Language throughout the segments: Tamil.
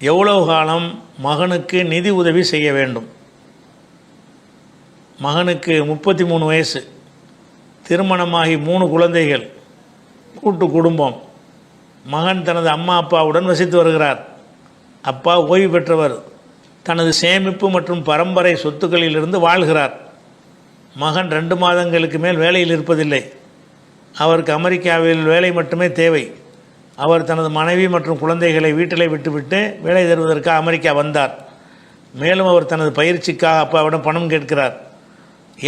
எவ்வளவு காலம் மகனுக்கு நிதி உதவி செய்ய வேண்டும்? மகனுக்கு 33 வயசு, திருமணமாகி 3 குழந்தைகள், கூட்டு குடும்பம். மகன் தனது அம்மா அப்பாவுடன் வசித்து வருகிறார். அப்பா ஓய்வு பெற்றவர், தனது சேமிப்பு மற்றும் பரம்பரை சொத்துக்களிலிருந்து வாழ்கிறார். மகன் 2 மாதங்களுக்கு மேல் வேலையில் இருப்பதில்லை. அவருக்கு அமெரிக்காவில் வேலை மட்டுமே தேவை. அவர் தனது மனைவி மற்றும் குழந்தைகளை வீட்டிலே விட்டுவிட்டு வேலை தருவதற்காக அமெரிக்கா வந்தார். மேலும் அவர் தனது பயிற்சிக்காக அப்பாவிடம் பணம் கேட்கிறார்.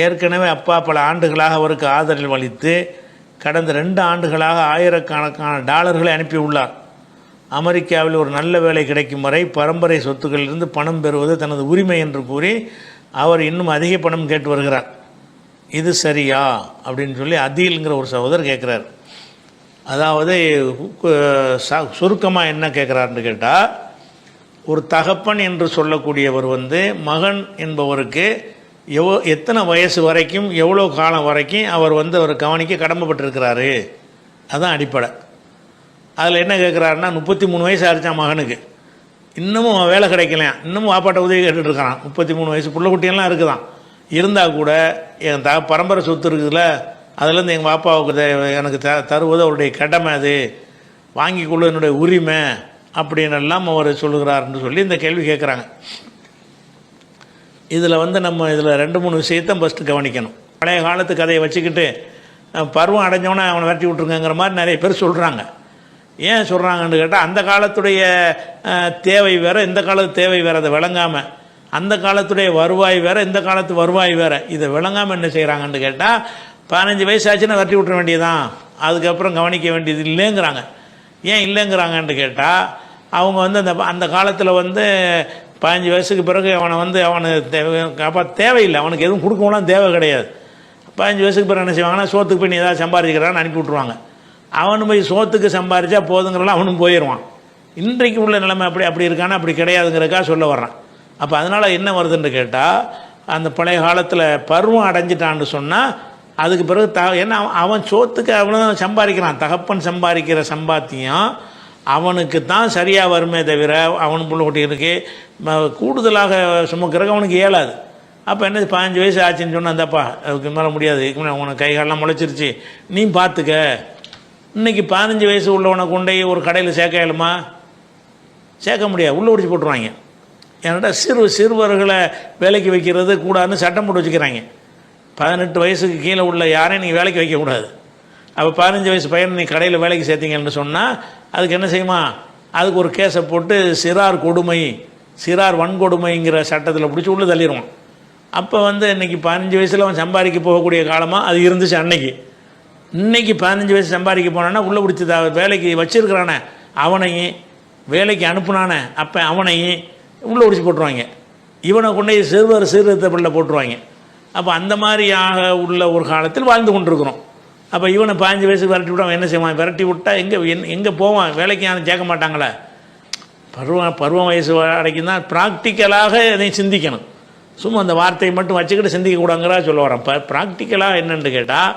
ஏற்கனவே அப்பா பல ஆண்டுகளாக அவருக்கு ஆதரவு அளித்து கடந்த 2 ஆண்டுகளாக ஆயிரக்கணக்கான டாலர்களை அனுப்பியுள்ளார். அமெரிக்காவில் ஒரு நல்ல வேலை கிடைக்கும் வரை பரம்பரை சொத்துக்களிலிருந்து பணம் பெறுவது தனது உரிமை என்று கூறி அவர் இன்னும் அதிக பணம் கேட்டு வருகிறார். இது சரியா அப்படின்னு சொல்லி அதீல்ங்கிற ஒரு சகோதரர் கேட்குறார். அதாவது சுருக்கமாக என்ன கேட்குறாருன்னு கேட்டால், ஒரு தகப்பன் என்று சொல்லக்கூடியவர் மகன் என்பவருக்கு எத்தனை வயசு வரைக்கும் எவ்வளோ காலம் வரைக்கும் அவர் அவர் கவனிக்க கடமைப்பட்டிருக்கிறாரு, அதுதான் அடிப்படை. அதில் என்ன கேட்குறாருன்னா, 33 வயசு ஆயிடுச்சான் மகனுக்கு, இன்னமும் வேலை கிடைக்கலையா, இன்னமும் வாப்பாட்ட உதவி கேட்டுட்டு இருக்கான். 33 வயசு புள்ள குட்டியெல்லாம் இருக்குதான். இருந்தால் கூட என் பரம்பரை சொத்து இருக்குதுல்ல, அதுலேருந்து எங்கள் பாப்பாவுக்கு எனக்கு தருவது அவருடைய கடமை, அது வாங்கி கொள்ள என்னுடைய உரிமை அப்படின்னு எல்லாம் அவர் சொல்லுகிறார்னு சொல்லி இந்த கேள்வி கேட்குறாங்க. இதில் நம்ம இதில் 2-3 விஷயத்தை ஃபஸ்ட்டு கவனிக்கணும். பழைய காலத்து கதையை வச்சுக்கிட்டு பருவம் அடைஞ்சவொன்னே அவனை விரட்டி விட்ருங்கிற மாதிரி நிறைய பேர் சொல்கிறாங்க. ஏன் சொல்கிறாங்கன்னு கேட்டால், அந்த காலத்துடைய தேவை வேறு, இந்த காலத்து தேவை வேறு, அதை விளங்காமல், அந்த காலத்துடைய வருவாய் வேறு, இந்த காலத்து வருவாய் வேறு, இதை விளங்காமல் என்ன செய்கிறாங்கன்னு கேட்டால், 15 வயசு ஆச்சுன்னா விரட்டி விட்டுற வேண்டியதான், அதுக்கப்புறம் கவனிக்க வேண்டியது இல்லைங்கிறாங்க. ஏன் இல்லைங்கிறாங்கன்னு கேட்டால், அவங்க அந்த காலத்தில் 15 வயசுக்கு பிறகு அவனை தேவையில்லை, அவனுக்கு எதுவும் கொடுக்கணும்லாம் தேவை கிடையாது. 15 வயசுக்கு பிறகு என்ன செய்வாங்கன்னா, சோத்துக்கு போய் நீ ஏதாவது சம்பாதிக்கிறான்னு அனுப்பி விட்ருவாங்க. அவனு போய் சோத்துக்கு சம்பாதிச்சா போதுங்கிறலாம் அவனும் போயிடுவான். இன்றைக்கு உள்ள நிலைமை அப்படி இருக்கானா, அப்படி கிடையாதுங்கிறக்காக சொல்ல வர்றான். அப்போ அதனால் என்ன வருதுன்னு கேட்டால், அந்த பழைய காலத்தில் பருவம் அடைஞ்சிட்டான்னு சொன்னால் அதுக்கு பிறகு ஏன்னா அவன் சோத்துக்கு அவனும் சம்பாதிக்கிறான். தகப்பன் சம்பாதிக்கிற சம்பாத்தியம் அவனுக்கு தான் சரியாக வருமே தவிர அவன் புள்ள குட்டிகளுக்கு கூடுதலாக சுமக்கிறக்கு அவனுக்கு இயலாது. அப்போ என்ன 15 வயசு ஆச்சுன்னு சொன்னால், அந்தப்பா அதுக்கு மேலே முடியாது, இதுக்கு மேலே உனக்கு கைகாலெலாம் முளைச்சிருச்சு, நீ பார்த்துக்க. இன்றைக்கி 15 வயசு உள்ளவனை கொண்டே ஒரு கடையில் சேர்க்க இயலுமா? சேர்க்க முடியாது, உள்ளே உடிச்சு போட்டுருவாங்க. ஏன்னாட்டா சிறுவர்களை வேலைக்கு வைக்கிறது கூடாதுன்னு சட்டம் போட்டு வச்சுக்கிறாங்க. 18 வயசுக்கு கீழே உள்ள யாரையும் நீங்கள் வேலைக்கு வைக்கக்கூடாது. அப்போ 15 வயசு பையனை நீ கடையில் வேலைக்கு சேர்த்திங்கன்னு சொன்னால் அதுக்கு என்ன செய்யுமா, அதுக்கு ஒரு கேஸை போட்டு சிறார் வன்கொடுமைங்கிற சட்டத்தில் பிடிச்சி உள்ளே தள்ளிடுவான். அப்போ இன்றைக்கி 15 வயசில் அவன் சம்பாதிக்க போகக்கூடிய காலமாக அது இருந்துச்சு அன்னைக்கு. இன்றைக்கி 15 வயசு சம்பாதிக்க போனான்னா உள்ளே பிடிச்சி வேலைக்கு வச்சுருக்கிறானே அவனையும், வேலைக்கு அனுப்புனானே அப்போ அவனையும் உள்ளே பிடிச்சி போட்டுருவாங்க. இவனை கொண்டு சீர்திருத்த பிள்ளை போட்டுருவாங்க. அப்போ அந்த மாதிரியாக உள்ள ஒரு காலத்தில் வாழ்ந்து கொண்டிருக்கிறோம். அப்போ இவனை 15 வயசுக்கு விரட்டி விட்டான், என்ன செய்வான்? விரட்டி விட்டால் எங்கே போவான்? வேலைக்கு யாரும் கேட்க மாட்டாங்களே. பருவம் வயசு அடைக்கும் தான் ப்ராக்டிக்கலாக இதை சிந்திக்கணும். சும்மா அந்த வார்த்தையை மட்டும் வச்சுக்கிட்டு சிந்திக்கக்கூடாங்கிறா சொல்ல வரேன். ப்ராக்டிக்கலாக என்னென்னு கேட்டால்,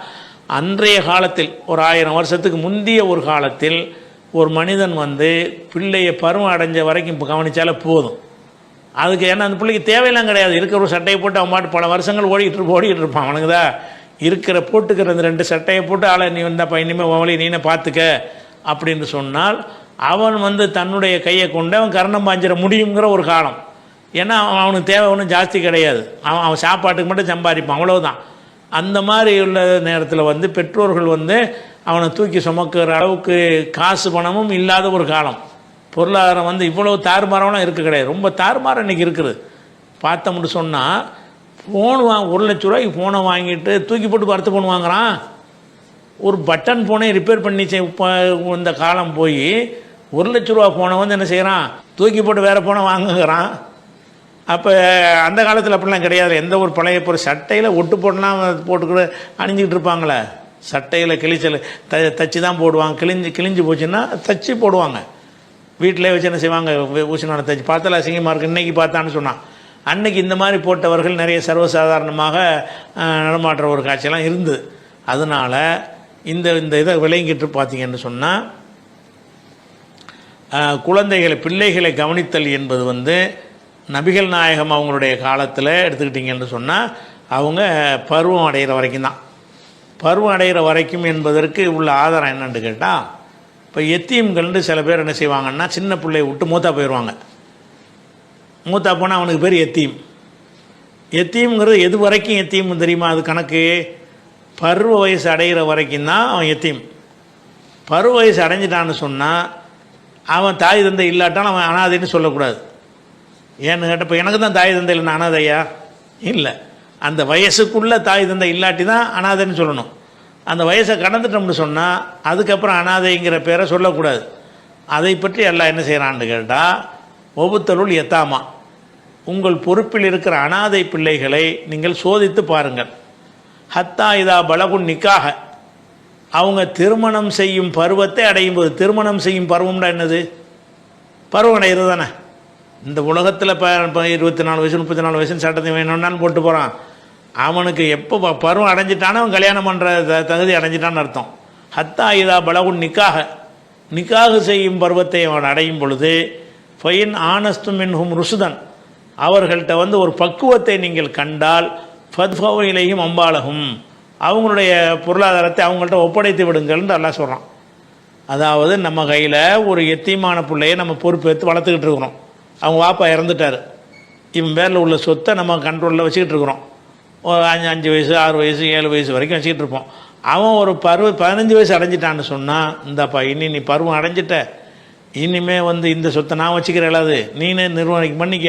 அன்றைய காலத்தில் ஒரு 1000 வருஷத்துக்கு முந்தைய ஒரு காலத்தில் ஒரு மனிதன் பிள்ளையை பருவம் அடைஞ்ச வரைக்கும் இப்போ கவனித்தாலே போதும். அதுக்கு ஏன்னா அந்த பிள்ளைக்கு தேவையெல்லாம் கிடையாது. இருக்கிற ஒரு சட்டையை போட்டு அவன் பாட்டு பல வருஷங்கள் ஓடிக்கிட்டு இருப்பான். அவனுக்கு தான் இருக்கிற போட்டுக்கிற அந்த 2 சட்டையை போட்டு ஆளை நீ வந்தாப்பா இனிமேல் வழி நீனே பார்த்துக்க அப்படின்னு சொன்னால் அவன் தன்னுடைய கையை கொண்டு அவன் கரணம் பாஞ்சிட முடியுங்கிற ஒரு காலம். ஏன்னா அவனுக்கு தேவை ஒன்றும் ஜாஸ்தி கிடையாது, அவன் சாப்பாட்டுக்கு மட்டும் சம்பாதிப்பான், அவ்வளவுதான். அந்த மாதிரி உள்ள நேரத்தில் பெற்றோர்கள் அவனை தூக்கி சுமக்கிற அளவுக்கு காசு பணமும் இல்லாத ஒரு காலம். பொருளாதாரம் இவ்வளோ தாறுமாறலாம் இருக்க கிடையாது, ரொம்ப தாறுமாறம் இன்றைக்கி இருக்குது. பார்த்தோம்னு சொன்னால் ஃபோன் 1 லட்ச ரூபாய்க்கு ஃபோனை வாங்கிட்டு தூக்கி போட்டு பருத்து ஃபோன் வாங்குகிறான். ஒரு பட்டன் ஃபோனை ரிப்பேர் பண்ணி இந்த காலம் போய் 1 லட்ச ரூபா ஃபோனை என்ன செய்கிறான்? தூக்கி போட்டு வேறு ஃபோனை வாங்குகிறான். அப்போ அந்த காலத்தில் அப்படிலாம் கிடையாது. எந்த ஒரு பழைய பொருள் சட்டையில் ஒட்டு போட்டுலாம் போட்டுக்கிட்டு அணிஞ்சிக்கிட்டு இருப்பாங்களே, சட்டையில் கிழிச்சல் தச்சு தான் போடுவாங்க. கிழிஞ்சு போச்சுன்னா தச்சு போடுவாங்க. வீட்டிலே வச்சு என்ன செய்வாங்க? ஊசினான தச்சு பார்த்தால அசிங்கமாக இருக்குது இன்றைக்கி பார்த்தான்னு சொன்னான். அன்றைக்கி இந்த மாதிரி போட்டவர்கள் நிறைய சர்வசாதாரணமாக நடமாட்டுற ஒரு காட்சியெல்லாம் இருந்தது. அதனால் இந்த இதை விளங்கிட்டு பார்த்தீங்கன்னு சொன்னால் குழந்தைகளை பிள்ளைகளை கவனித்தல் என்பது வந்து நபிகள் நாயகம் அவங்களுடைய காலத்தில் எடுத்துக்கிட்டிங்கன்னு சொன்னால் அவங்க பருவம் அடைகிற வரைக்கும் தான். பருவம் அடைகிற வரைக்கும் என்பதற்கு உள்ள ஆதாரம் என்னன்னு கேட்டால், இப்போ எத்தீம்கள்னு சில பேர் என்ன செய்வாங்கன்னா சின்ன பிள்ளையை விட்டு மூத்தா போயிடுவாங்க. மூத்தா போனால் அவனுக்கு பேர் எத்தீம். எத்தீம்ங்கிறது எது வரைக்கும் எத்தீம் தெரியுமா? அது கணக்கு பருவ வயசு அடைகிற வரைக்கும் தான் அவன் எத்தீம். பருவ வயசு அடைஞ்சிட்டான்னு சொன்னால் அவன் தாய் தந்தை இல்லாட்டாலும் அவன் அனாதைன்னு சொல்லக்கூடாது. ஏன்னு கேட்டப்போ எனக்கு தான் தாய் தந்தை இல்லைன்னா அனாதையா இல்லை. அந்த வயசுக்குள்ளே தாய் தந்தை இல்லாட்டி தான் அனாதைன்னு சொல்லணும். அந்த வயசை கடந்துட்டோம்னு சொன்னால் அதுக்கப்புறம் அனாதைங்கிற பேரை சொல்லக்கூடாது. அதை பற்றி எல்லாம் என்ன செய்கிறான்னு கேட்டால், ஒவ்வொருத்தருள் எத்தாமா, உங்கள் பொறுப்பில் இருக்கிற அனாதை பிள்ளைகளை நீங்கள் சோதித்து பாருங்கள். ஹத்தா இதா பலகுன் நிக்காக, அவங்க திருமணம் செய்யும் பருவத்தை அடையும் போது. திருமணம் செய்யும் பருவம்னா என்னது? பருவம் அடைகிறது தானே. இந்த உலகத்தில் இப்போ 24 வயசு 34 வயசுன்னு சட்டத்தை வேணும்னான்னு போட்டு போகிறான். அவனுக்கு எப்போ பருவம் அடைஞ்சிட்டானோ அவன் கல்யாணம் பண்ணுற தகுதி அடைஞ்சிட்டான்னு அர்த்தம். ஹத்தா இதா பலகுன் நிக்காக, நிக்காக செய்யும் பருவத்தை அவன் அடையும் பொழுது ஃபைன் ஆனஸ்து மின்ஹும் ருசுதன், அவர்கள்ட்ட வந்து ஒரு பக்குவத்தை நீங்கள் கண்டால் ஃபத்ஃபவு இலைஹிம் அம்பாலகும், அவங்களுடைய பொருளாதாரத்தை அவங்கள்ட்ட ஒப்படைத்து விடுங்கள்னு அல்லாஹ் சொல்கிறான். அதாவது நம்ம கையில் ஒரு எத்தீமான பிள்ளையை நம்ம பொறுப்பேற்று வளர்த்துக்கிட்டு இருக்கிறோம். அவங்க வாப்பா இறந்துட்டார், இவன் பேரில் உள்ள சொத்தை நம்ம கண்ட்ரோலில் வச்சுக்கிட்டு இருக்கிறோம். ஒரு 5 வயசு 6 வயசு 7 வயசு வரைக்கும் வச்சுக்கிட்டு இருப்போம். அவன் ஒரு 15 வயசு அடைஞ்சிட்டான்னு சொன்னால், இந்தப்பா நீ பருவம் அடைஞ்சிட்ட, இனிமே வந்து இந்த சொத்தை நான் வச்சுக்கிறேன், அது நீனே நிர்வகிக்க பண்ணிக்க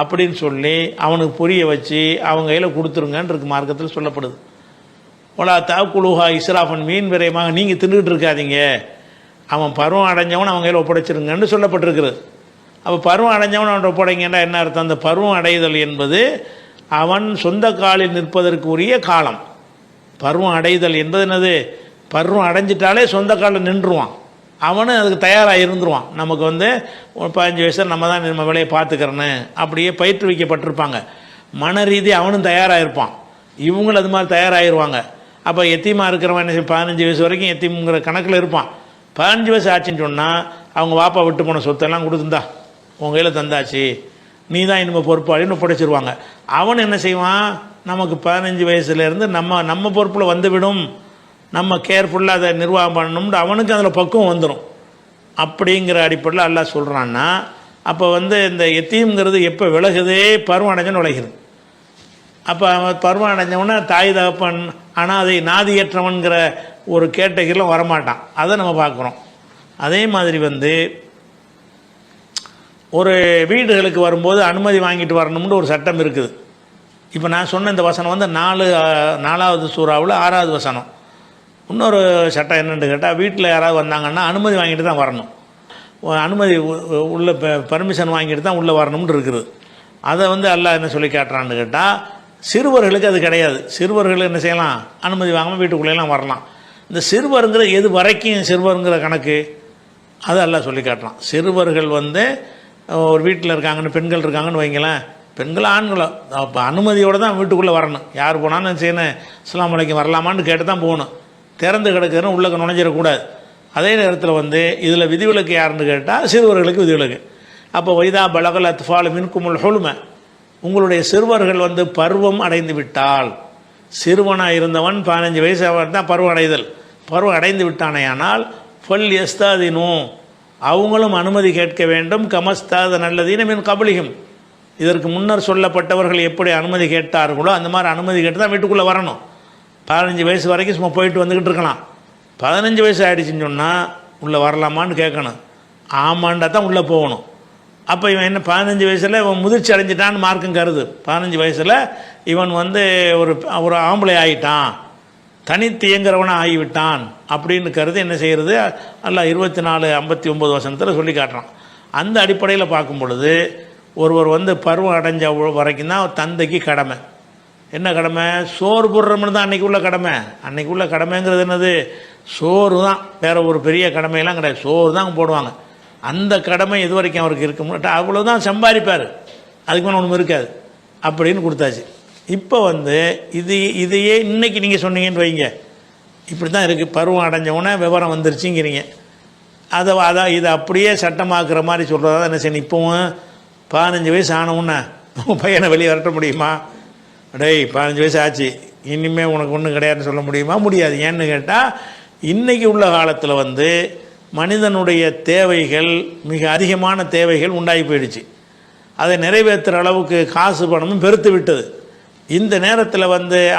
அப்படின்னு சொல்லி அவனுக்கு புரிய வச்சு அவங்க கையில் கொடுத்துருங்கன்னு இருக்கு மார்க்கத்தில் சொல்லப்படுது. ஒலா தாக்குலுஹா இஸ்ராஃபன், மீன் விரயமாக நீங்கள் தின்னுக்கிட்டு இருக்காதீங்க, அவன் பருவம் அடைஞ்சவன் அவங்க கையில் ஒப்படைச்சிருங்கன்னு சொல்லப்பட்டிருக்கிறது. அப்போ பருவம் அடைஞ்சவன் அவன் ஒப்படைங்கன்னா என்ன அர்த்தம்? அந்த பருவம் அடைதல் என்பது அவன் சொந்த காலில் நிற்பதற்கு உரிய காலம். பருவம் அடைதல் என்பது என்னது? பருவம் அடைஞ்சிட்டாலே சொந்த காலில் நின்றுவான், அவனும் அதுக்கு தயாராக இருந்துருவான். நமக்கு வந்து ஒரு 15 வயசில் நம்ம தான் நம்ம வேலையை பார்த்துக்கிறேன்னு அப்படியே பயிற்றுவிக்கப்பட்டிருப்பாங்க. மன ரீதி அவனும் தயாராக இருப்பான், இவங்களும் அது மாதிரி தயாராகிடுவாங்க. அப்போ எத்தீமாக இருக்கிறவன் என்ன 15 வயசு வரைக்கும் எத்தீமுங்கிற கணக்கில் இருப்பான். 15 வயசு ஆச்சுன்னு சொன்னால் அவங்க வாப்பா விட்டு போன சொத்தெல்லாம் கொடுத்துருந்தா உங்கள் கையில் தந்தாச்சு, நீ தான் இனிமேல் பொறுப்பாளின்னு ஒப்படைச்சிருவாங்க. அவன் என்ன செய்வான்? நமக்கு 15 வயசுலேருந்து நம்ம பொறுப்பில் வந்துவிடும், நம்ம கேர்ஃபுல்லாக அதை நிர்வாகம் பண்ணணும்னு அவனுக்கு அதில் பக்குவம் வந்துடும். அப்படிங்கிற அடிப்படையில் அல்லாஹ் சொல்கிறான்னா, அப்போ வந்து இந்த எத்தீம்ங்கிறது எப்போ விலகுதே? பருவம் அடைஞ்சன்னு விலகிறது. அப்போ அவன் பருவம் அடைஞ்சவொன்னே தாய் தகப்பன் அனாதை நாதியற்றவன்கிற ஒரு கேட்டகரியில் வரமாட்டான். அதை நம்ம பார்க்குறோம். அதே மாதிரி வந்து ஒரு வீடுகளுக்கு வரும்போது அனுமதி வாங்கிட்டு வரணும்னு ஒரு சட்டம் இருக்குது. இப்போ நான் சொன்ன இந்த வசனம் வந்து 4வது சூறாவில் 6வது வசனம். இன்னொரு சட்டம் என்னென்னு கேட்டால், வீட்டில் யாராவது வந்தாங்கன்னா அனுமதி வாங்கிட்டு தான் வரணும். அனுமதி உள்ள பர்மிஷன் வாங்கிட்டு தான் உள்ளே வரணும்னு இருக்குது. அதை வந்து அல்லாஹ் என்ன சொல்லி காட்டுறான்னு கேட்டால், சிறுவர்களுக்கு அது கிடையாது. சிறுவர்கள் என்ன செய்யலாம்? அனுமதி வாங்காமல் வீட்டுக்குள்ளேலாம் வரலாம். இந்த சிறுவருங்கிற எது வரைக்கும் சிறுவருங்கிற கணக்கு அது அல்லாஹ் சொல்லி காட்டுறான். சிறுவர்கள் வந்து ஒரு வீட்டில் இருக்காங்கன்னு, பெண்கள் இருக்காங்கன்னு வைங்களேன், பெண்கள் ஆண்களோ அப்போ அனுமதியோடு தான் வீட்டுக்குள்ளே வரணும். யார் போனாலும் செய்யணும், அஸ்ஸலாமு அலைக்கும் வரலாமான்னு கேட்டு தான் போகணும். திறந்து கிடக்குதுன்னு உள்ளே நுழைஞ்சிடக்கூடாது. அதே நேரத்தில் வந்து இதில் விதிவிலக்கு யாருன்னு கேட்டால் சிறுவர்களுக்கு விதிவிலக்கு. அப்போ வைதா பலகல் அத்ஃபால் மின்குமுல் ஹுல்ம, உங்களுடைய சிறுவர்கள் வந்து பருவம் அடைந்து விட்டால், சிறுவனாக இருந்தவன் 15 வயசு தான் பருவம் அடைதல், பருவம் அடைந்து விட்டானேயானால் ஃபல் எஸ்தாதினும், அவங்களும் அனுமதி கேட்க வேண்டும். கமஸ்தாத நல்லதீன மின் கபலிகும், இதற்கு முன்னர் சொல்லப்பட்டவர்கள் எப்படி அனுமதி கேட்டார்களோ அந்த மாதிரி அனுமதி கேட்டு தான் வீட்டுக்குள்ளே வரணும். 15 வயசு வரைக்கும் சும்மா போயிட்டு வந்துக்கிட்டு இருக்கலாம். 15 வயசு ஆகிடுச்சின்னு சொன்னால் உள்ளே வரலாமான்னு கேட்கணும். ஆமாண்டா தான் உள்ளே போகணும். அப்போ இவன் என்ன 15 வயசில் இவன் முதிர்ச்சி அடைஞ்சிட்டான்னு மார்க்கும் கருது. 15 வயசில் இவன் வந்து ஒரு ஆம்பளை ஆகிட்டான், தனித்து இயங்குறவனாக ஆகிவிட்டான் அப்படின்னு கருது என்ன செய்கிறது? அல்லாஹ் 24:59 வசனத்தில் சொல்லி காட்டுறான். அந்த அடிப்படையில் பார்க்கும் பொழுது ஒருவர் வந்து பருவம் அடைஞ்ச வரைக்கும் தான் தந்தைக்கு கடமை. என்ன கடமை? சோறு போடுறோம்னு தான் அன்றைக்கி உள்ள கடமை. அன்றைக்கி உள்ள கடமைங்கிறது என்னது? சோறு தான், வேறு ஒரு பெரிய கடமையெல்லாம் கிடையாது. சோறு தான் போடுவாங்க. அந்த கடமை எது வரைக்கும் அவருக்கு இருக்க அவ்வளோதான் சம்பாதிப்பார், அதுக்கு மேலே ஒன்றும் இருக்காது அப்படின்னு கொடுத்தாச்சு. இப்போ வந்து இதையே இன்றைக்கி நீங்கள் சொன்னீங்கன்னு வைங்க, இப்படி தான் இருக்குது. பருவம் அடைஞ்சவொன்னே விவரம் வந்துருச்சுங்கிறீங்க. இதை அப்படியே சட்டமாக்குற மாதிரி சொல்கிறதா என்ன செய்யணும். இப்போவும் 15 வயசு ஆனவுன்னே பையனை வெளியே வரட்ட முடியுமா? டேய் 15 வயசு ஆச்சு, இனிமேல் உனக்கு ஒன்றும் கிடையாதுன்னு சொல்ல முடியுமா? முடியாது. ஏன்னு கேட்டால் இன்றைக்கி உள்ள காலத்தில் மனிதனுடைய தேவைகள் மிக அதிகமான தேவைகள் உண்டாகி போயிடுச்சு. அதை நிறைவேற்றுற அளவுக்கு காசு பணமும் பெருத்து விட்டது. இந்த நேரத்தில்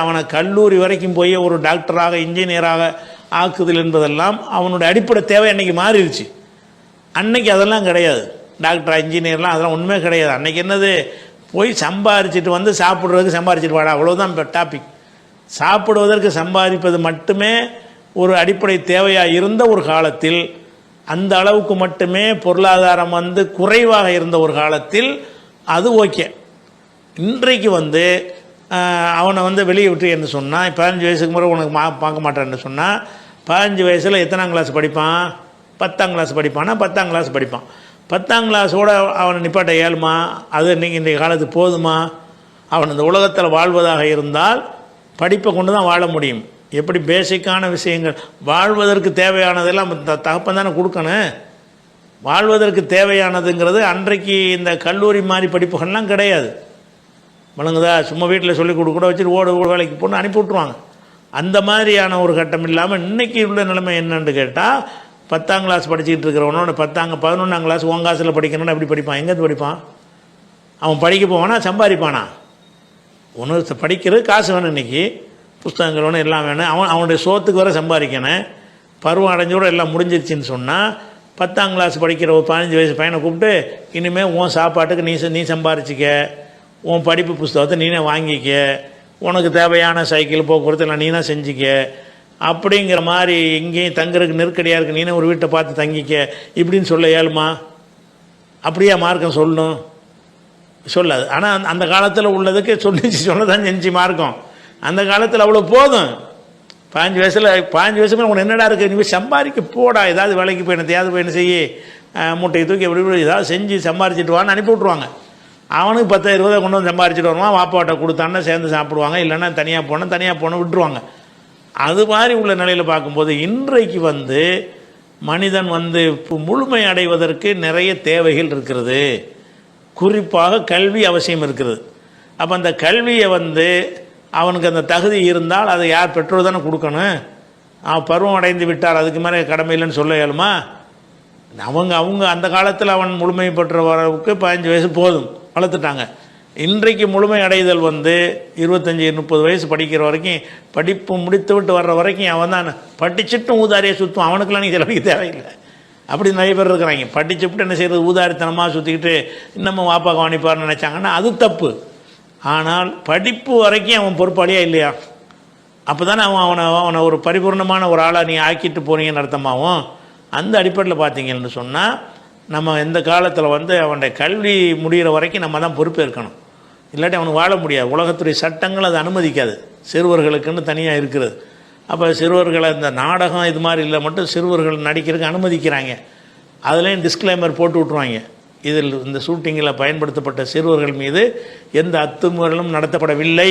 அவனை கல்லூரி வரைக்கும் போய் ஒரு டாக்டராக இன்ஜினியராக ஆக்குதல் என்பதெல்லாம் அவனுடைய அடிப்படை தேவை அன்றைக்கி மாறிடுச்சு. அன்னைக்கு அதெல்லாம் கிடையாது. டாக்டரா இன்ஜினியர்லாம் அதெல்லாம் உண்மையே கிடையாது. அன்றைக்கி என்னது, போய் சம்பாரிச்சிட்டு சாப்பிட்றதுக்கு சம்பாரிச்சிட்டு வாடா, அவ்வளோதான் இப்போ டாபிக். சாப்பிடுவதற்கு சம்பாதிப்பது மட்டுமே ஒரு அடிப்படை தேவையாக இருந்த ஒரு காலத்தில், அந்த அளவுக்கு மட்டுமே பொருளாதாரம் குறைவாக இருந்த ஒரு காலத்தில் அது ஓகே. இன்றைக்கு அவனை வெளியே விட்டு என்ன சொன்னால், 15 வயசுக்கு முறை உனக்கு பார்க்க மாட்டான்னு சொன்னால், 15 வயசில் எத்தனாம் கிளாஸ் படிப்பான்? 10ஆம் கிளாஸ் படிப்பானா? 10ஆம் கிளாஸ் படிப்பான். 10ஆம் கிளாஸோடு அவனை நிப்பாட்ட இயலுமா? அது இன்றைய காலத்துக்கு போதுமா? அவன் இந்த உலகத்தில் வாழ்வதாக இருந்தால் படிப்பை கொண்டு தான் வாழ முடியும். எப்படி பேசிக்கான விஷயங்கள் வாழ்வதற்கு தேவையானதெல்லாம் தகப்பன் தானே கொடுக்கணும். வாழ்வதற்கு தேவையானதுங்கிறது அன்றைக்கு இந்த கல்லூரி மாதிரி படிப்புகள்லாம் கிடையாது. வழங்குதா? சும்மா வீட்டில் சொல்லிக் கொடுக்க வச்சுட்டு ஓடு வேலைக்கு போட்டு அனுப்பி விட்ருவாங்க. அந்த மாதிரியான ஒரு கட்டம் இல்லாமல் இன்றைக்கி உள்ள நிலைமை என்னன்னு கேட்டால், 10ஆம் கிளாஸ் படிச்சுக்கிட்டு இருக்கிறவனோட 11ஆம் கிளாஸ் ஓங்காசில் படிக்கணும்னு எப்படி படிப்பான்? எங்கேருந்து படிப்பான்? அவன் படிக்க போவானா சம்பாதிப்பானா? ஒன்று படிக்கிறது காசு வேணும். இன்றைக்கி புஸ்தகங்கள் வேணும், எல்லாம் வேணும். அவனுடைய சோத்துக்கு வர சம்பாதிக்கணும். பருவம் அடைஞ்சோடு எல்லாம் முடிஞ்சிருச்சின்னு சொன்னால் 10ஆம் கிளாஸ் படிக்கிற ஒரு 15 வயசு பையனை கூப்பிட்டு, இனிமேல் உன் சாப்பாட்டுக்கு நீ சம்பாரிச்சிக்க, உன் படிப்பு புஸ்தகத்தை நீனே வாங்கிக்க, உனக்கு தேவையான சைக்கிள் போக்குவரத்து எல்லாம் நீனா செஞ்சிக்க, அப்படிங்கிற மாதிரி இங்கேயும் தங்குறதுக்கு நெருக்கடியாக இருக்குது, நீனே ஒரு வீட்டை பார்த்து தங்கிக்க இப்படின்னு சொல்ல இயலுமா? அப்படியே மார்க்கம் சொல்லணும்? சொல்லாது. ஆனால் அந்த காலத்தில் உள்ளதுக்கு சொல்ல தான் செஞ்சு மார்க்கம். அந்த காலத்தில் அவ்வளோ போதும். 15 வயசுக்கு உனக்கு என்னடா இருக்குது, நீ போய் சம்பாதிக்க போடா, ஏதாவது வேலைக்கு போய் என்னத்தையாவது போய் என்ன செய்ய, மூட்டையை தூக்கி எப்படி ஏதாவது செஞ்சு சம்பாரிச்சிட்டு வான்னு அனுப்பி விட்ருவாங்க. அவனுக்கு 10-20 கொண்டு வந்து சம்பாரிச்சிட்டு வருவான். வாப்பாட்ட கொடுத்தான்னா சேர்ந்து சாப்பிடுவாங்க, இல்லைன்னா தனியாக போன விட்டுருவாங்க. அது மாதிரி உள்ள நிலையில் பார்க்கும்போது இன்றைக்கு மனிதன் முழுமை அடைவதற்கு நிறைய தேவைகள் இருக்கிறது. குறிப்பாக கல்வி அவசியம் இருக்கிறது. அப்போ அந்த கல்வியை அவனுக்கு அந்த தகுதி இருந்தால் அதை யார் பெற்றோர் தானே கொடுக்கணும். அவன் பருவம் அடைந்து விட்டார், அதுக்கு மேலே கடமை இல்லைன்னு சொல்ல இயலுமா? அவங்க அந்த காலத்தில் அவன் முழுமை பெற்ற வரவுக்கு 15 வயசு போதும், வளர்த்துட்டாங்க. இன்றைக்கு முழுமை அடைதல் 25-30 வயசு படிக்கிற வரைக்கும், படிப்பு முடித்து விட்டு வர்ற வரைக்கும் அவன் தான் படிச்சுட்டும் ஊதாரியை சுற்றுவான். அவனுக்கெல்லாம் நீ செலவுக்கு தேவையில்லை. அப்படி நிறைய பேர் இருக்கிறாங்க. படிச்சுட்டு என்ன செய்கிறது, ஊதாரித்தனமாக சுற்றிக்கிட்டு இன்னமும் வாப்பா கவனிப்பார்னு நினச்சாங்கன்னா அது தப்பு. ஆனால் படிப்பு வரைக்கும் அவன் பொறுப்பாளியாக இல்லையா? அப்போ தானே அவனை ஒரு பரிபூர்ணமான ஒரு ஆளாக நீ ஆக்கிட்டு போனீங்கன்னு அர்த்தமாகும். அந்த அடிப்படையில் பார்த்தீங்கன்னு சொன்னால், நம்ம எந்த காலத்தில் அவனுடைய கல்வி முடிகிற வரைக்கும் நம்ம தான் பொறுப்பேற்கணும். இல்லாட்டி அவனுக்கு வாழ முடியாது. உலகத்துடைய சட்டங்கள் அதை அனுமதிக்காது. சிறுவர்களுக்குன்னு தனியாக இருக்கிறது. அப்போ சிறுவர்களை இந்த நாடகம் இது மாதிரி இல்லை மட்டும் சிறுவர்கள் நடிக்கிறதுக்கு அனுமதிக்கிறாங்க. அதுலேயும் டிஸ்க்ளைமர் போட்டு விட்ருவாங்க, இதில் இந்த ஷூட்டிங்கில் பயன்படுத்தப்பட்ட சிறுவர்கள் மீது எந்த அத்துமுறைகளும் நடத்தப்படவில்லை.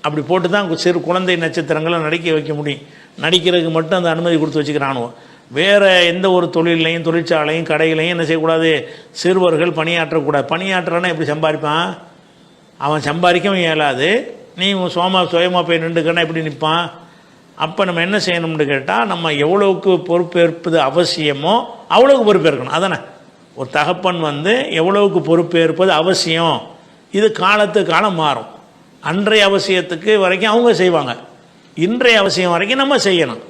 அப்படி போட்டு தான் சிறு குழந்தை நட்சத்திரங்களை நடிக்க வைக்க முடியும். நடிக்கிறதுக்கு மட்டும் அந்த அனுமதி கொடுத்து வச்சுக்கிறானுவோ. வேறு எந்த ஒரு தொழிலையும் தொழிற்சாலையும் கடையிலையும் என்ன செய்யக்கூடாது, சிறுவர்கள் பணியாற்றக்கூடாது. பணியாற்றனா எப்படி சம்பாதிப்பான்? அவன் சம்பாதிக்கவும் இயலாது. நீ சுயமாக போய் நின்றுக்கன்னா எப்படி நிற்பான்? அப்போ நம்ம என்ன செய்யணும்னு கேட்டால், நம்ம எவ்வளவுக்கு பொறுப்பேற்பது அவசியமோ அவ்வளோக்கு பொறுப்பேற்கணும். அதானே ஒரு தகப்பன் எவ்வளவுக்கு பொறுப்பேற்பது அவசியம். இது காலத்துக்கு காலம் மாறும். அன்றைய அவசியத்துக்கு வரைக்கும் அவங்க செய்வாங்க, இன்றைய அவசியம் வரைக்கும் நம்ம செய்யணும்.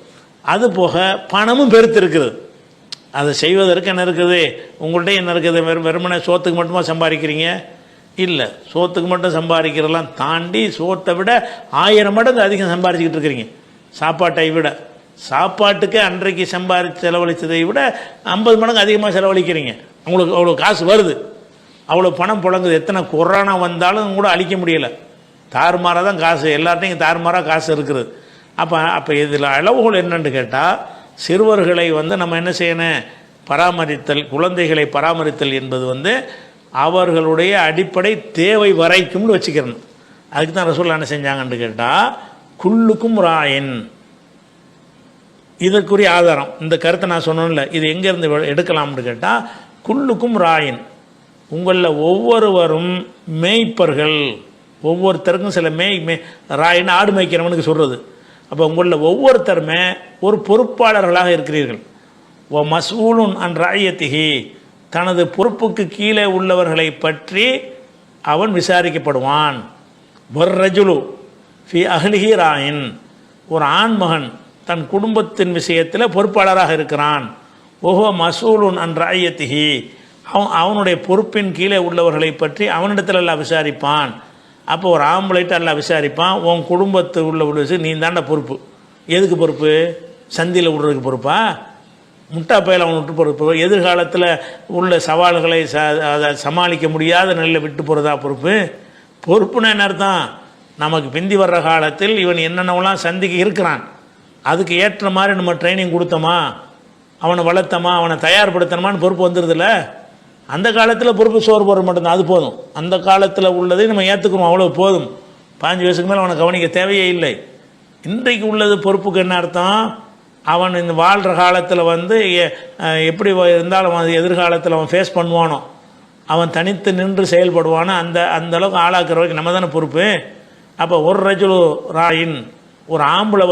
அது போக பணமும் பெருத்து இருக்குது. அதை செய்வதற்கு என்ன இருக்குது, உங்கள்கிட்ட என்ன இருக்குது? வெறுமனே சோத்துக்கு மட்டுமா சம்பாதிக்கிறீங்க? இல்லை, சோத்துக்கு மட்டும் சம்பாதிக்கிறதெல்லாம் தாண்டி சோத்தை விட 1000 மடங்கு அதிகம் சம்பாதிச்சிக்கிட்டு இருக்கிறீங்க. சாப்பாட்டை விட, சாப்பாட்டுக்கு அன்றைக்கு செலவழித்ததை விட 50 மடங்கு அதிகமாக செலவழிக்கிறீங்க. உங்களுக்கு அவ்வளோ காசு வருது, அவ்வளோ பணம் புழங்குது. எத்தனை கொரோனா வந்தாலும் கூட அழிக்க முடியலை. தாறுமாறாக தான் காசு, எல்லார்ட்டையும் தாறுமாறாக காசு இருக்குது. அப்போ இதில் அளவுகள் என்னென்னு கேட்டால், சிறுவர்களை நம்ம என்ன செய்யணும், பராமரித்தல், குழந்தைகளை பராமரித்தல் என்பது அவர்களுடைய அடிப்படை தேவை வரைக்கும்னு வச்சுக்கிறணும். அதுக்கு தான் ரசூலுல்லாஹ் என்ன செஞ்சாங்கன்னு கேட்டால், குல்லுக்கும் ராயின், இதற்குரிய ஆதாரம் இந்த கருத்தை நான் சொன்னேன்ல, இது எங்கேருந்து எடுக்கலாம்னு கேட்டால், குல்லுக்கும் ராயின், உங்களில் ஒவ்வொருவரும் மேய்ப்பர்கள், ஒவ்வொருத்தருக்கும் சில ராயின்னு ஆடு மேய்க்கிறவனுக்கு சொல்கிறது. அப்போ உங்களில் ஒவ்வொருத்தருமே ஒரு பொறுப்பாளர்களாக இருக்கிறீர்கள். ஓ மஸ்ஊலுன் அன் ராயத்திஹி, தனது பொறுப்புக்கு கீழே உள்ளவர்களை பற்றி அவன் விசாரிக்கப்படுவான். வர்ரஜுலு ஃபி அஹ்லிஹி ராயின், ஒரு ஆண்மகன் தன் குடும்பத்தின் விஷயத்தில் பொறுப்பாளராக இருக்கிறான். ஓஹோ மஸ்ஊலுன் அன் ராயத்திஹி, அவனுடைய பொறுப்பின் கீழே உள்ளவர்களை பற்றி அவனிடத்தில் எல்லாம் விசாரிப்பான். அப்போ ஒரு ஆம்பளைட்டு எல்லாம் விசாரிப்பான், உன் குடும்பத்து உள்ள விஷயம் நீ தாண்ட பொறுப்பு. எதுக்கு பொறுப்பு? சந்தியில் விடுறதுக்கு பொறுப்பா? முட்டா பயில அவன் விட்டு பொறுப்பு? எதிர்காலத்தில் உள்ள சவால்களை அதை சமாளிக்க முடியாத நிலையில் விட்டு போகிறதா பொறுப்பு? பொறுப்புன்னா என்ன அர்த்தம்? நமக்கு பிந்தி வர்ற காலத்தில் இவன் என்னென்னவெல்லாம் சந்திக்க இருக்கிறான், அதுக்கு ஏற்ற மாதிரி நம்ம ட்ரைனிங் கொடுத்தோமா, அவனை வளர்த்தோமா, அவனை தயார்படுத்தணுமான்னு பொறுப்பு வந்துடுதுல்ல. அந்த காலத்தில் பொறுப்பு சோறு போடுற மட்டும்தான், அது போதும். அந்த காலத்தில் உள்ளதை நம்ம ஏற்றுக்கணும், அவ்வளோ போதும். 5 வயசுக்கு மேலே அவனை கவனிக்க தேவையே இல்லை. இன்றைக்கு உள்ளது பொறுப்புக்கு என்ன அர்த்தம்? அவன் இந்த வாழ்கிற காலத்தில் எப்படி இருந்தாலும் அது எதிர்காலத்தில் அவன் ஃபேஸ் பண்ணுவானோ, அவன் தனித்து நின்று செயல்படுவானோ, அந்த அளவுக்கு ஆளாக்குற வரைக்கும் நம்ம தானே பொறுப்பு. அப்போ ஒரு ரஜுலு ராயின், ஒரு ஆம்பளை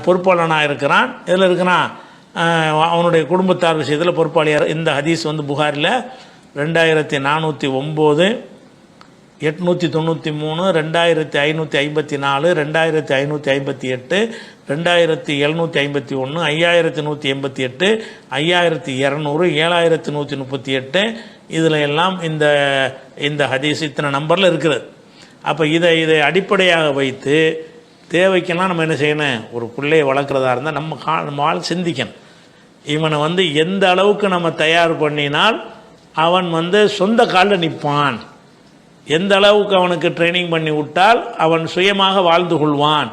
பொறுப்பாளனாக இருக்கிறான். இதில் இருக்கிறான் அவனுடைய குடும்பத்தார் விஷயத்தில் பொறுப்பாளியார். இந்த ஹதீஸ் புகாரில் 2409, 893, 2554, 2558, 2751, 5188, 5200, 7138, இதில் எல்லாம் இந்த ஹதீஸ் இத்தனை நம்பரில் இருக்கிறது. அப்போ இதை அடிப்படையாக வைத்து தேவைக்கெல்லாம் நம்ம என்ன செய்யணும்? ஒரு பிள்ளையை வளர்க்குறதா இருந்தால் நம்ம ஆள் சிந்திக்கணும். இவனை எந்த அளவுக்கு நம்ம தயார் பண்ணினால் அவன் சொந்த காலில் நிற்பான், எந்த அளவுக்கு அவனுக்கு ட்ரைனிங் பண்ணி விட்டால் அவன் சுயமாக வாழ்ந்து கொள்வான்,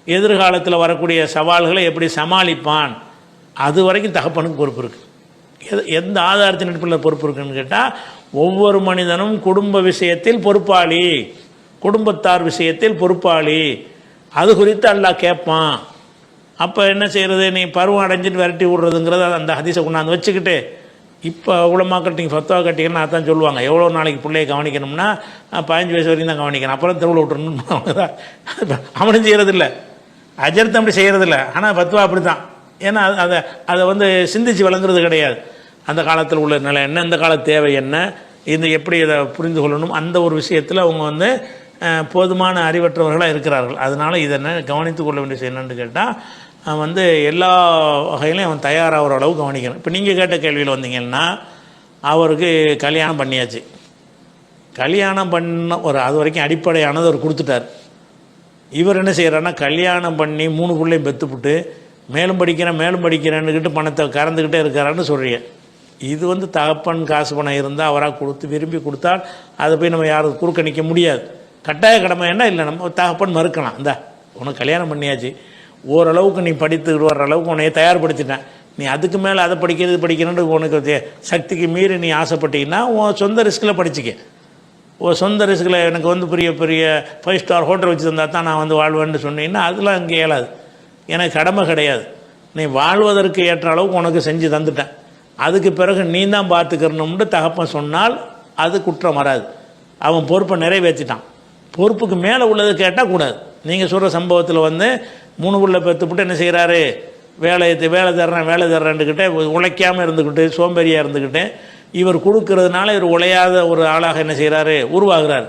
எதிர்காலத்தில் வரக்கூடிய சவால்களை எப்படி சமாளிப்பான், அது வரைக்கும் தகப்பனுக்கு பொறுப்பு இருக்குது. எந்த ஆதாரத்தின் அடிப்படையில் பொறுப்பு இருக்குன்னு கேட்டால், ஒவ்வொரு மனிதனும் குடும்ப விஷயத்தில் பொறுப்பாளி, குடும்பத்தார் விஷயத்தில் பொறுப்பாளி, அது குறித்து அல்லாஹ் கேட்பான். அப்போ என்ன செய்கிறது? நீ பருவம் அடைஞ்சிட்டு விரட்டி விடுறதுங்கிறது அந்த ஹதீஸை கொண்டாந்து வச்சுக்கிட்டு இப்போ உலமாக்கள் நீங்கள் ஃபத்வா கட்டிங்கன்னா அதான் சொல்லுவாங்க, எவ்வளோ நாளைக்கு பிள்ளையை கவனிக்கணும்னா 15 வயசு வரைக்கும் தான் கவனிக்கணும், அப்புறம் தெருவில் விட்டுறணும். அவனும் செய்கிறதில்ல, அஜர்த்தம் அப்படி செய்கிறதில்ல, ஆனால் ஃபத்வா அப்படி தான். ஏன்னா அதை சிந்திச்சு வழங்குறது கிடையாது. அந்த காலத்தில் உள்ள நிலை என்ன, இந்த கால தேவை என்ன, எப்படி இதை புரிந்து கொள்ளணும், அந்த ஒரு விஷயத்தில் அவங்க போதுமான அறிவற்றவர்களாக இருக்கிறார்கள். அதனால் இதை கவனித்து கொள்ள வேண்டிய விஷயம் என்னென்னு கேட்டால், எல்லா வகையிலையும் அவன் தயாராகிற அளவு கவனிக்கணும். இப்போ நீங்கள் கேட்ட கேள்வியில் வந்தீங்கன்னா, அவருக்கு கல்யாணம் பண்ணியாச்சு, கல்யாணம் பண்ண அது வரைக்கும் அடிப்படையானது அவர் கொடுத்துட்டார். இவர் என்ன செய்கிறாருன்னா, கல்யாணம் பண்ணி 3 பிள்ளையும் பெற்றுப்புட்டு மேலும் படிக்கிறேன்னுக்கிட்டு பணத்தை கறந்துக்கிட்டே இருக்காரான்னு சொல்கிறீங்க. இது தகப்பன் காசு பணம் இருந்தால் அவராக கொடுத்து விரும்பி கொடுத்தால் அதை போய் நம்ம யாரும் குறுக்க நிற்க முடியாது. கட்டாய கடமை என்ன இல்லை, நம்ம தகப்பன் மறுக்கலாம். உனக்கு கல்யாணம் பண்ணியாச்சு, ஓரளவுக்கு நீ படித்துக்கிட்டு வர்ற அளவுக்கு உன்னைய தயார்படுத்திட்டேன், நீ அதுக்கு மேலே அதை படிக்கிறேன்னு உனக்கு சக்திக்கு மீறி நீ ஆசைப்பட்டீங்கன்னா உன் சொந்த ரிஸ்கில் படிச்சுக்க. சொந்த ரிஸ்கில் எனக்கு பெரிய பெரிய 5 ஸ்டார் ஹோட்டல் வச்சு தந்தால் தான் நான் வாழ்வேன்னு சொன்னீங்கன்னா அதெல்லாம் அங்கே இயலாது. எனக்கு கடமை கிடையாது. நீ வாழ்வதற்கு ஏற்ற அளவுக்கு உனக்கு செஞ்சு தந்துட்டேன், அதுக்கு பிறகு நீ தான் பார்த்துக்கிறணும்னு தகப்பன் சொன்னால் அது குற்றம் வராது. அவன் பொறுப்பை நிறைவேற்றிட்டான். பொறுப்புக்கு மேலே உள்ளது கேட்டால் கூடாது. நீங்கள் சொல்கிற சம்பவத்தில் 3 பிள்ளை பெற்றுப்பட்டு என்ன செய்கிறாரு, வேலை தர்றேன்னுக்கிட்டே உழைக்காமல் இருந்துக்கிட்டு சோம்பேறியாக இருந்துக்கிட்டு இவர் கொடுக்கறதுனால இவர் உழையாத ஒரு ஆளாக என்ன செய்கிறாரு, உருவாகிறார்.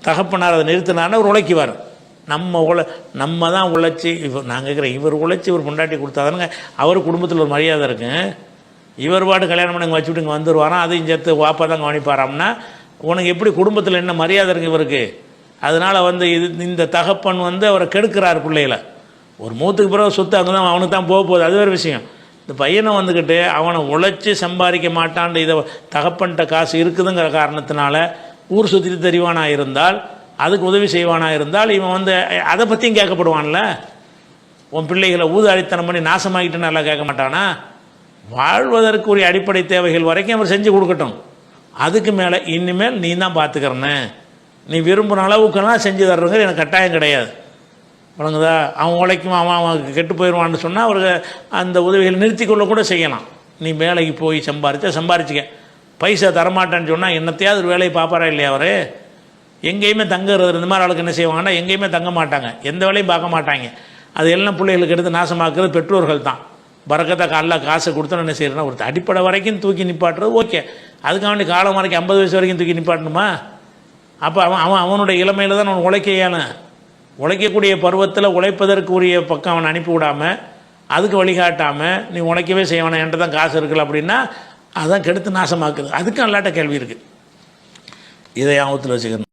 தகப்பனார் அதை நிறுத்தினார்னா இவர் உழைக்குவார். நம்ம தான் உழைச்சி நான் கேட்குறேன், இவர் உழைச்சி இவர் கொண்டாட்டி கொடுத்தாதானுங்க அவர் குடும்பத்தில் ஒரு மரியாதை இருக்குங்க. இவர் பாட்டு கல்யாணம் பண்ணி வச்சுவிட்டு இங்கே வந்துடுவாராம், அதையும் சேர்த்து வாப்பா தான் கவனிப்பாராம்னா உனக்கு எப்படி குடும்பத்தில் என்ன மரியாதை இருக்குது இவருக்கு? அதனால் இந்த தகப்பன் அவரை கெடுக்கிறார் பிள்ளைகளை. ஒரு மூத்துக்கு பிறகு சொத்து அங்கே தான் அவனுக்கு தான் போக போகுது, அது வேறு விஷயம். இந்த பையனை அவனை உழைச்சி சம்பாதிக்க மாட்டான், இதை தகப்பன்கிட்ட காசு இருக்குதுங்கிற காரணத்தினால ஊர் சுற்றிட்டு தெரிவானாக இருந்தால், அதுக்கு உதவி செய்வானாக இருந்தால் இவன் அதை பற்றியும் கேட்கப்படுவான்ல. உன் பிள்ளைகளை ஊதாரித்தனம் பண்ணி நாசமாகிட்டு நல்லா கேட்க மாட்டானா? வாழ்வதற்குரிய அடிப்படை தேவைகள் வரைக்கும் அவர் செஞ்சு கொடுக்கட்டும். அதுக்கு மேலே இனிமேல் நீ தான் பார்த்துக்கிறனே, நீ விரும்புகிற அளவுக்கெல்லாம் செஞ்சு தர்றதுங்க எனக்கு கட்டாயம் கிடையாது. வழங்குதா? அவன் உழைக்கும், அவன் கெட்டு போயிடுவான்னு சொன்னால் அவருக்கு அந்த உதவிகளை நிறுத்தி கொள்ள கூட செய்யலாம். நீ வேலைக்கு போய் சம்பாரிச்சிக்க, பைசா தரமாட்டேன்னு சொன்னால் என்னத்தையாவது ஒரு வேலையை பார்ப்பாரா இல்லையா? அவர் எங்கேயுமே தங்குறது, இந்த மாதிரி ஆளுக்கு என்ன செய்வாங்கன்னா எங்கேயுமே தங்க மாட்டாங்க, எந்த வேலையும் பார்க்க மாட்டாங்க. அது எல்லாம் பிள்ளைகளுக்கு எடுத்து நாசமாக்குறது பெற்றோர்கள் தான். பறக்கத்தை காலில் காசை கொடுத்தோன்னு என்ன செய்யறதுனா ஒரு அடிப்படை வரைக்கும் தூக்கி நிப்பாட்டுறது ஓகே. அதுக்காக வேண்டி காலம் வரைக்கும் 50 வயசு வரைக்கும் தூக்கி நிப்பாட்டணுமா? அப்போ அவனுடைய இளமையில் தான் அவன் உழைக்கையாலும் உழைக்கக்கூடிய பருவத்தில் உழைப்பதற்கு உரிய பக்கம் அவனை அனுப்பி விடாமல், அதுக்கு வழிகாட்டாமல் நீ உழைக்கவே செய்வானே, என்கிட்ட தான் காசு இருக்குல்ல அப்படின்னா அதான் கெடுத்து நாசமாக்குது. அதுக்கும் அல்லாட்ட கேள்வி இருக்குது. இதை ஞாபகத்தில் வச்சுக்கணும்.